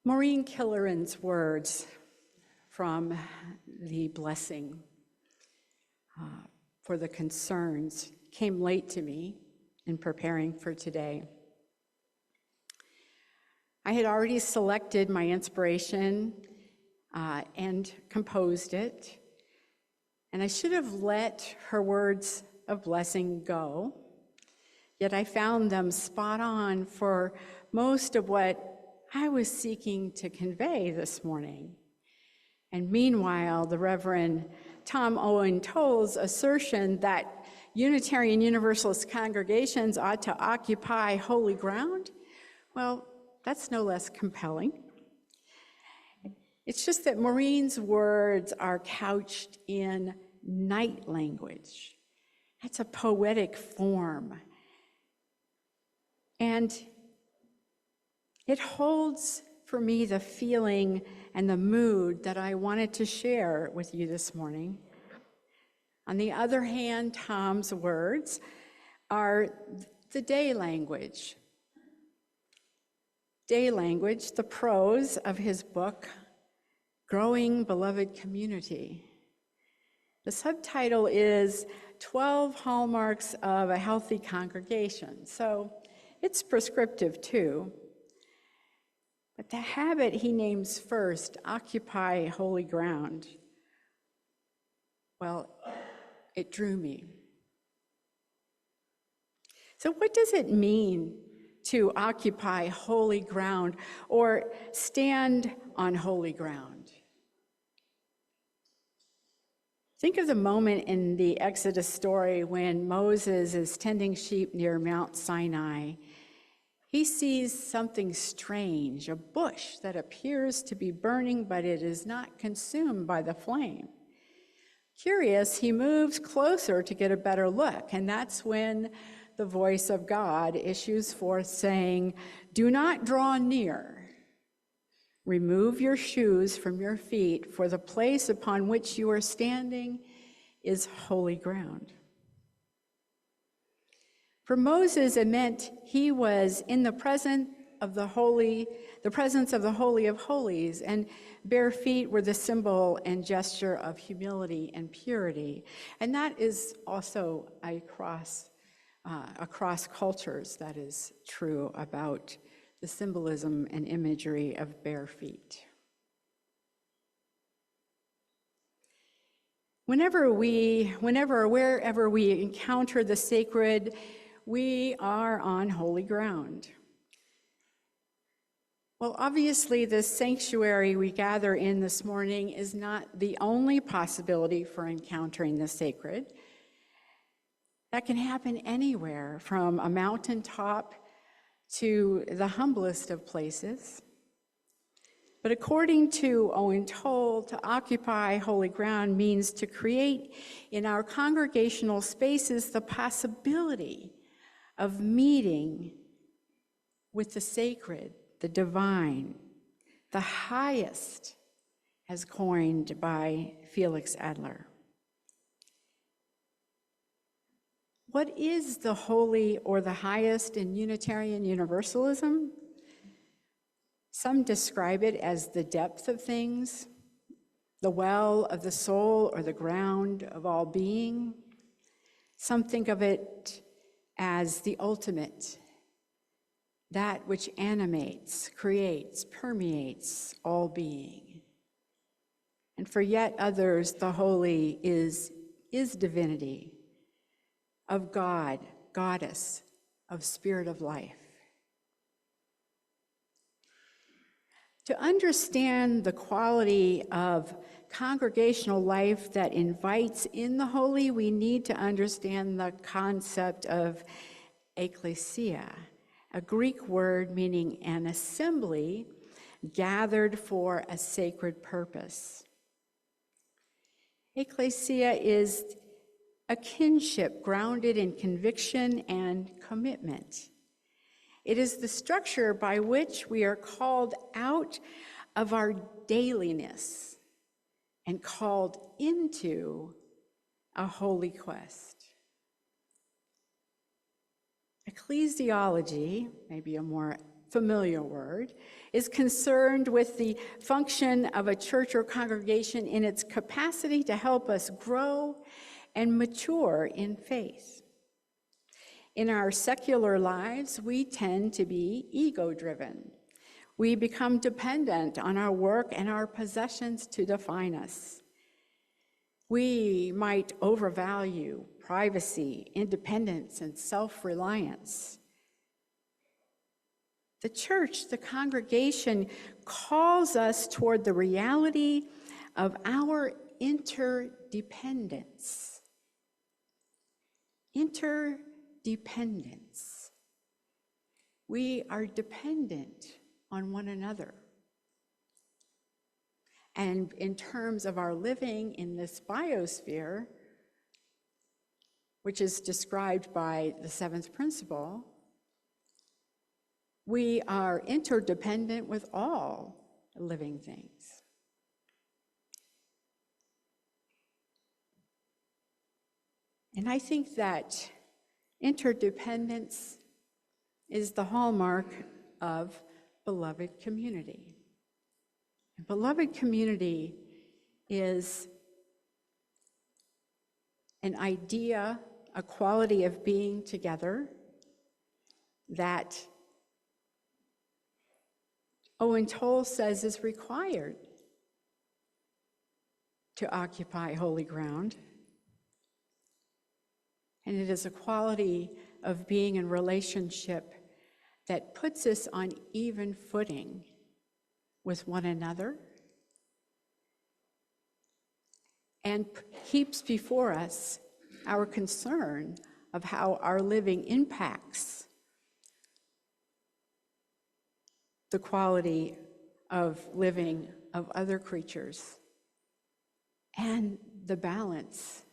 Maureen Killeren's words from the blessing for the concerns came late to me in preparing for today. I had already selected my inspiration and composed it, and I should have let her words of blessing go, yet I found them spot on for most of what I was seeking to convey this morning. And meanwhile, the Reverend Tom Owen Toll's assertion that Unitarian Universalist congregations ought to occupy holy ground, well, that's no less compelling. It's just that Maureen's words are couched in night language. That's a poetic form. And it holds for me the feeling and the mood that I wanted to share with you this morning. On the other hand, Tom's words are the day language. Day language, the prose of his book, Growing Beloved Community. The subtitle is 12 Hallmarks of a Healthy Congregation. So it's prescriptive too. But the habit he names first, occupy holy ground, well, it drew me. So what does it mean to occupy holy ground or stand on holy ground? Think of the moment in the Exodus story when Moses is tending sheep near Mount Sinai. He sees something strange, a bush that appears to be burning, but it is not consumed by the flame. Curious, he moves closer to get a better look, and that's when the voice of God issues forth saying, "Do not draw near. Remove your shoes from your feet, for the place upon which you are standing is holy ground." For Moses, it meant he was in the presence of the Holy of Holies, and bare feet were the symbol and gesture of humility and purity. And that is also across cultures, that is true about the symbolism and imagery of bare feet. Wherever we encounter the sacred, we are on holy ground. Well, obviously, the sanctuary we gather in this morning is not the only possibility for encountering the sacred. That can happen anywhere, from a mountaintop to the humblest of places. But according to Owen Toll, to occupy holy ground means to create in our congregational spaces the possibility of meeting with the sacred, the divine, the highest, as coined by Felix Adler. What is the holy or the highest in Unitarian Universalism? Some describe it as the depth of things, the well of the soul or the ground of all being. Some think of it as the ultimate, that which animates, creates, permeates all being. And for yet others, the holy is divinity, of God, goddess, of spirit of life. To understand the quality of congregational life that invites in the holy, we need to understand the concept of ecclesia, a Greek word meaning an assembly gathered for a sacred purpose. Ecclesia is a kinship grounded in conviction and commitment. It is the structure by which we are called out of our dailiness and called into a holy quest. Ecclesiology, maybe a more familiar word, is concerned with the function of a church or congregation in its capacity to help us grow and mature in faith. In our secular lives, we tend to be ego-driven. We become dependent on our work and our possessions to define us. We might overvalue privacy, independence, and self-reliance. The church, the congregation, calls us toward the reality of our interdependence. Interdependence. We are dependent on one another. And in terms of our living in this biosphere, which is described by the seventh principle, we are interdependent with all living things. And I think that interdependence is the hallmark of beloved community. And beloved community is an idea, a quality of being together that Owen Toll says is required to occupy holy ground. And it is a quality of being in relationship that puts us on even footing with one another and keeps before us our concern of how our living impacts the quality of living of other creatures and the balance,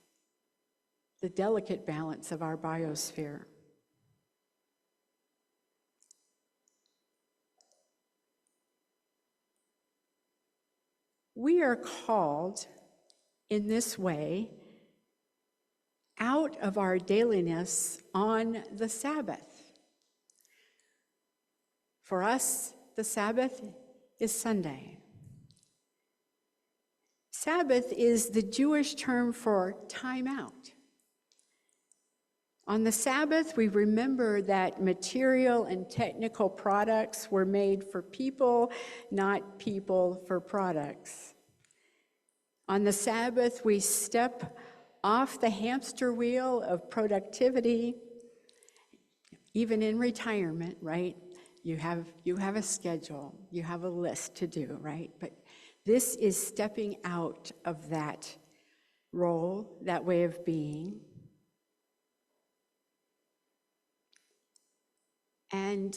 the delicate balance of our biosphere. We are called in this way out of our dailiness on the Sabbath. For us, the Sabbath is Sunday. Sabbath is the Jewish term for time out. On the Sabbath, we remember that material and technical products were made for people, not people for products. On the Sabbath, we step off the hamster wheel of productivity, even in retirement, right? You have a schedule, you have a list to do, right? But this is stepping out of that role, that way of being. And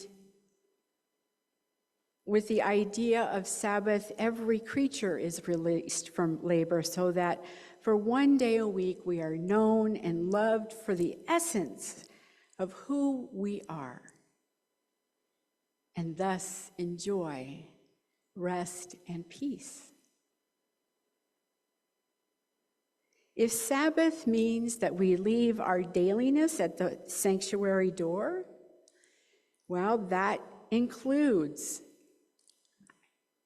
with the idea of Sabbath, every creature is released from labor so that for one day a week we are known and loved for the essence of who we are, and thus enjoy rest and peace. If Sabbath means that we leave our dailiness at the sanctuary door, well, that includes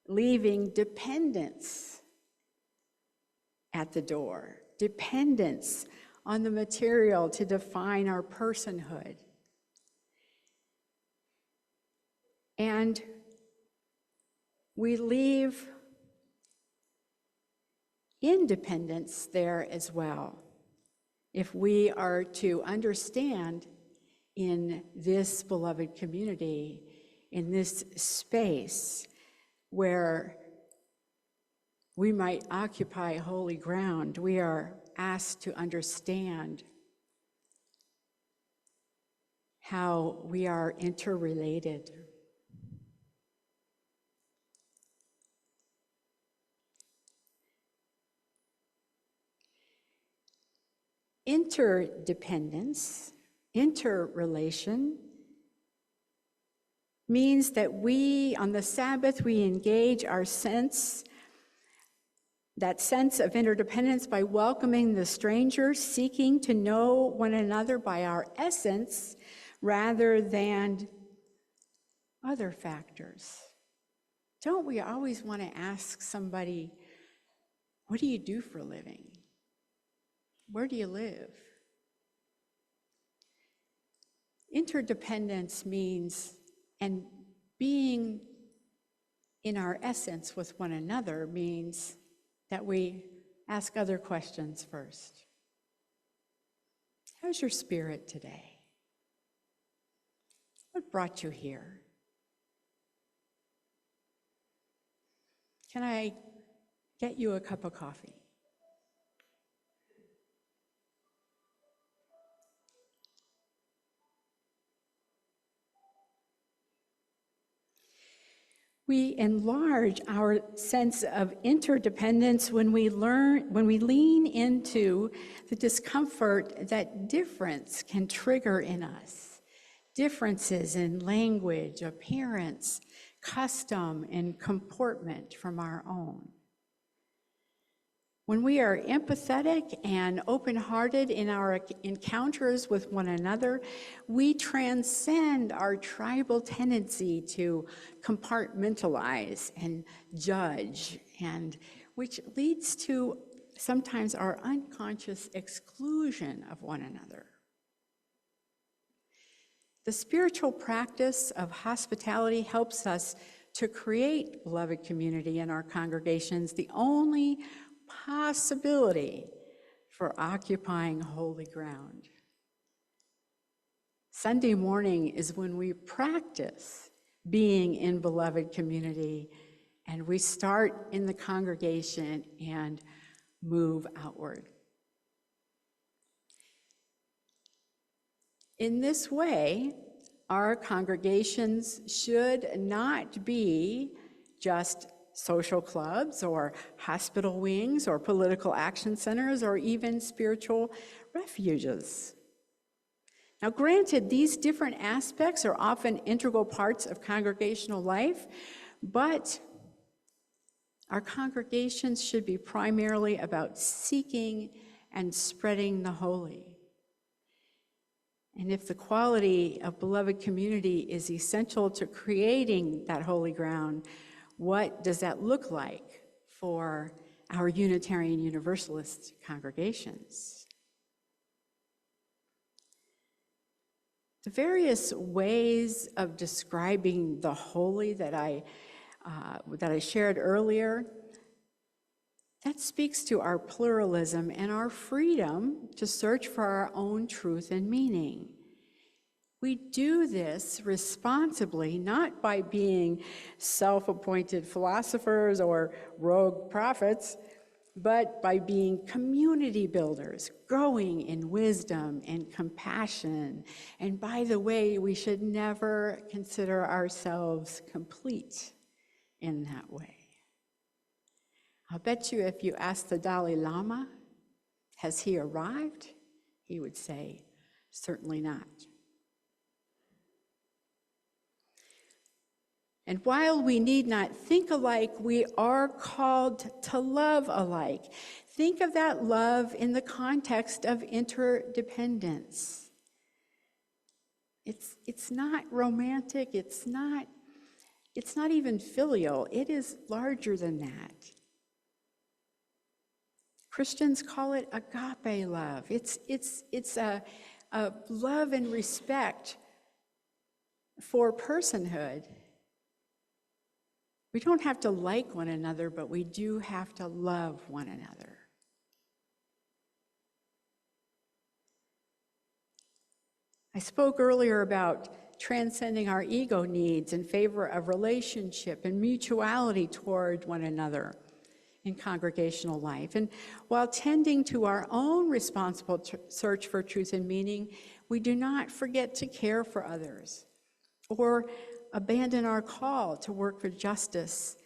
leaving dependence at the door, dependence on the material to define our personhood. And we leave independence there as well, if we are to understand in this beloved community, in this space where we might occupy holy ground, we are asked to understand how we are interrelated. Interdependence, interrelation, means that we, on the Sabbath, we engage our that sense of interdependence by welcoming the stranger, seeking to know one another by our essence rather than other factors. Don't we always want to ask somebody, what do you do for a living? Where do you live? Interdependence means, and being in our essence with one another means that we ask other questions first. How's your spirit today? What brought you here? Can I get you a cup of coffee? We enlarge our sense of interdependence when we lean into the discomfort that difference can trigger in us. Differences in language, appearance, custom, and comportment from our own. When we are empathetic and open-hearted in our encounters with one another, we transcend our tribal tendency to compartmentalize and judge, and which leads to sometimes our unconscious exclusion of one another. The spiritual practice of hospitality helps us to create beloved community in our congregations, the only possibility for occupying holy ground. Sunday morning is when we practice being in beloved community, and we start in the congregation and move outward. In this way, our congregations should not be just social clubs or hospital wings or political action centers or even spiritual refuges. Now, granted, these different aspects are often integral parts of congregational life, but our congregations should be primarily about seeking and spreading the holy. And if the quality of beloved community is essential to creating that holy ground, what does that look like for our Unitarian Universalist congregations? The various ways of describing the holy that I shared earlier, that speaks to our pluralism and our freedom to search for our own truth and meaning. We do this responsibly, not by being self-appointed philosophers or rogue prophets, but by being community builders, growing in wisdom and compassion. And by the way, we should never consider ourselves complete in that way. I'll bet you if you ask the Dalai Lama, has he arrived? He would say, certainly not. And while we need not think alike, we are called to love alike. Think of that love in the context of interdependence. It's not romantic, it's not even filial, it is larger than that. Christians call it agape love. It's a love and respect for personhood. We don't have to like one another, but we do have to love one another. I spoke earlier about transcending our ego needs in favor of relationship and mutuality toward one another in congregational life. And while tending to our own responsible search for truth and meaning, we do not forget to care for others or abandon our call to work for justice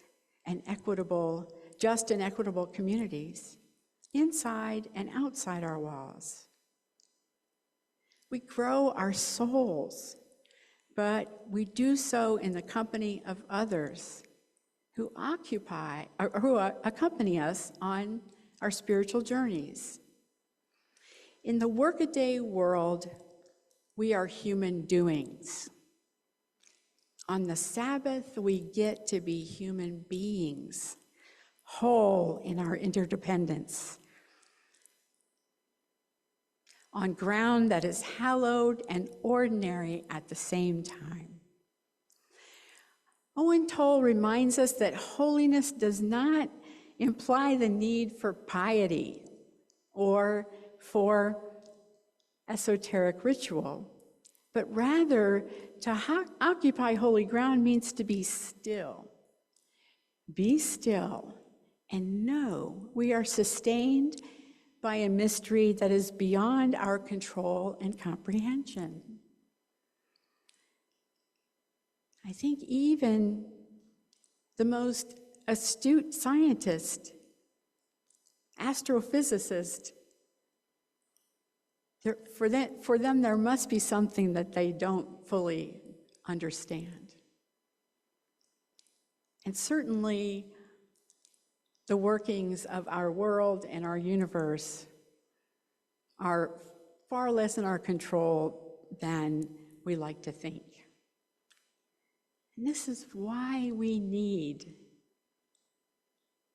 and just and equitable communities inside and outside our walls. We grow our souls, but we do so in the company of others who accompany us on our spiritual journeys. In the workaday world, we are human doings. On the Sabbath, we get to be human beings, whole in our interdependence, on ground that is hallowed and ordinary at the same time. Owen Toll reminds us that holiness does not imply the need for piety or for esoteric ritual, but rather to occupy holy ground means to be still. Be still and know we are sustained by a mystery that is beyond our control and comprehension. I think even the most astute scientist, astrophysicist, for them there must be something that they don't fully understand. And certainly the workings of our world and our universe are far less in our control than we like to think. And this is why we need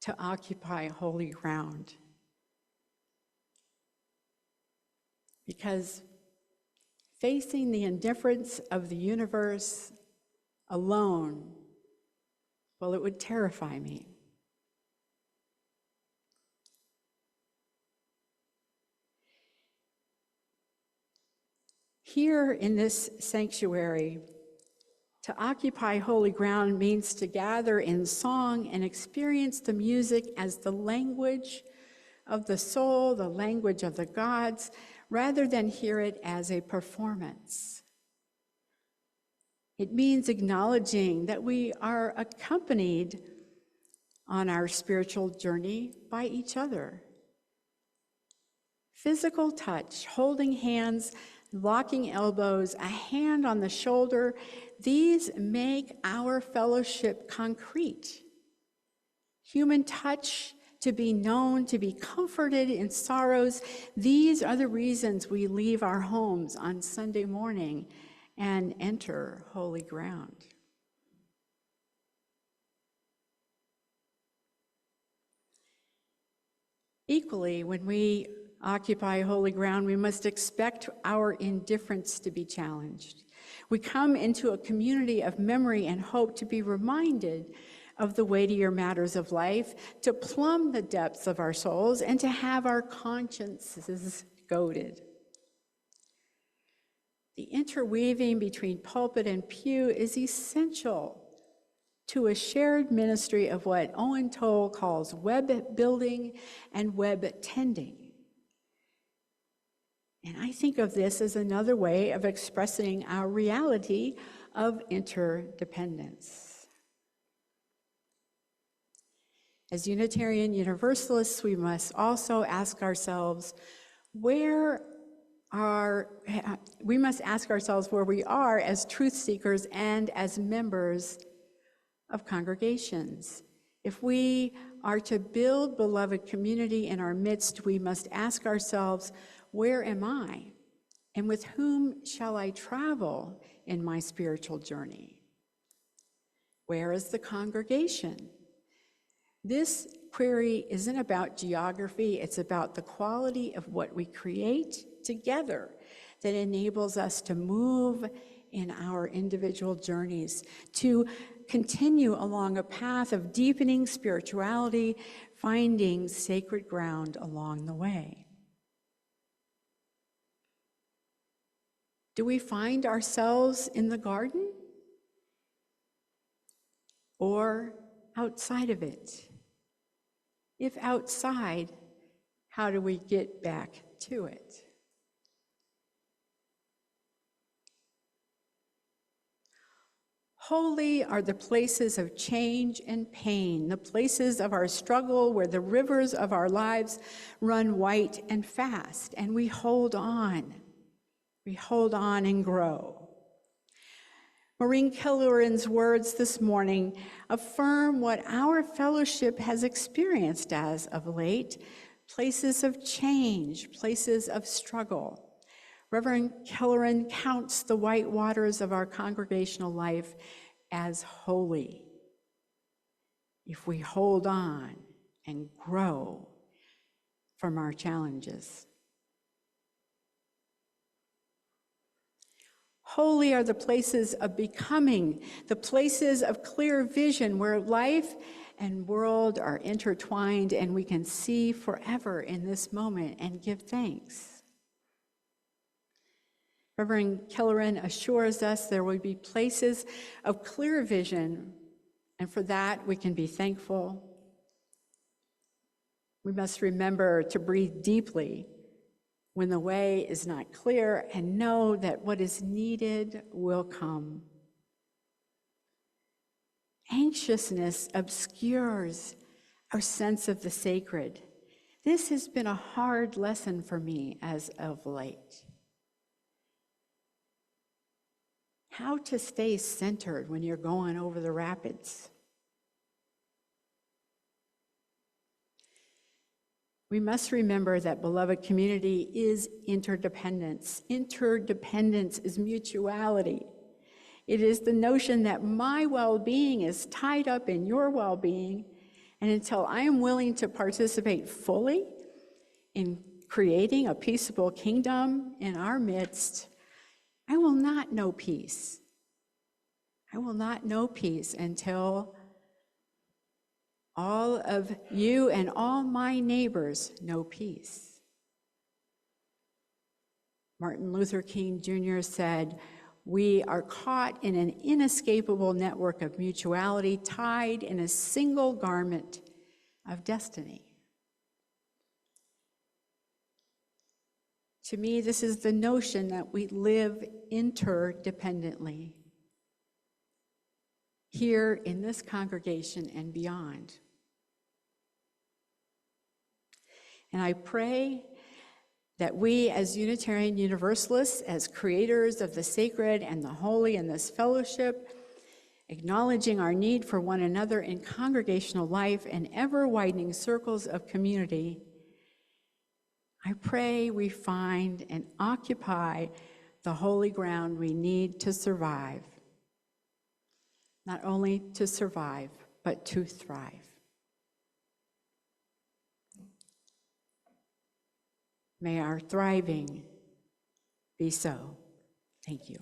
to occupy holy ground. Because facing the indifference of the universe alone, well, it would terrify me. Here in this sanctuary, to occupy holy ground means to gather in song and experience the music as the language of the soul, the language of the gods, rather than hear it as a performance. It means acknowledging that we are accompanied on our spiritual journey by each other. Physical touch, holding hands, locking elbows, a hand on the shoulder, these make our fellowship concrete. Human touch, to be known, to be comforted in sorrows, these are the reasons we leave our homes on Sunday morning and enter holy ground. Equally, when we occupy holy ground, we must expect our indifference to be challenged. We come into a community of memory and hope to be reminded of the weightier matters of life, to plumb the depths of our souls, and to have our consciences goaded. The interweaving between pulpit and pew is essential to a shared ministry of what Owen Toll calls web building and web tending. And I think of this as another way of expressing our reality of interdependence. As Unitarian Universalists, we must also ask ourselves where we are as truth seekers and as members of congregations. If we are to build beloved community in our midst, we must ask ourselves, where am I? And with whom shall I travel in my spiritual journey? Where is the congregation? This query isn't about geography, it's about the quality of what we create together that enables us to move in our individual journeys, to continue along a path of deepening spirituality, finding sacred ground along the way. Do we find ourselves in the garden or outside of it? If outside, how do we get back to it? Holy are the places of change and pain, the places of our struggle where the rivers of our lives run white and fast, and we hold on. We hold on and grow. Maureen Killoran's words this morning affirm what our fellowship has experienced as of late, places of change, places of struggle. Reverend Killoran counts the white waters of our congregational life as holy if we hold on and grow from our challenges. Holy are the places of becoming, the places of clear vision where life and world are intertwined and we can see forever in this moment and give thanks. Reverend Kelleran assures us there will be places of clear vision, and for that we can be thankful. We must remember to breathe deeply when the way is not clear and know that what is needed will come. Anxiousness obscures our sense of the sacred. This has been a hard lesson for me as of late. How to stay centered when you're going over the rapids. We must remember that beloved community is interdependence. Interdependence is mutuality. It is the notion that my well-being is tied up in your well-being, and until I am willing to participate fully in creating a peaceable kingdom in our midst, I will not know peace. I will not know peace until all of you and all my neighbors know peace. Martin Luther King Jr. said, "We are caught in an inescapable network of mutuality, tied in a single garment of destiny." To me, this is the notion that we live interdependently here in this congregation and beyond. And I pray that we as Unitarian Universalists, as creators of the sacred and the holy in this fellowship, acknowledging our need for one another in congregational life and ever-widening circles of community, I pray we find and occupy the holy ground we need to survive. Not only to survive, but to thrive. May our thriving be so. Thank you.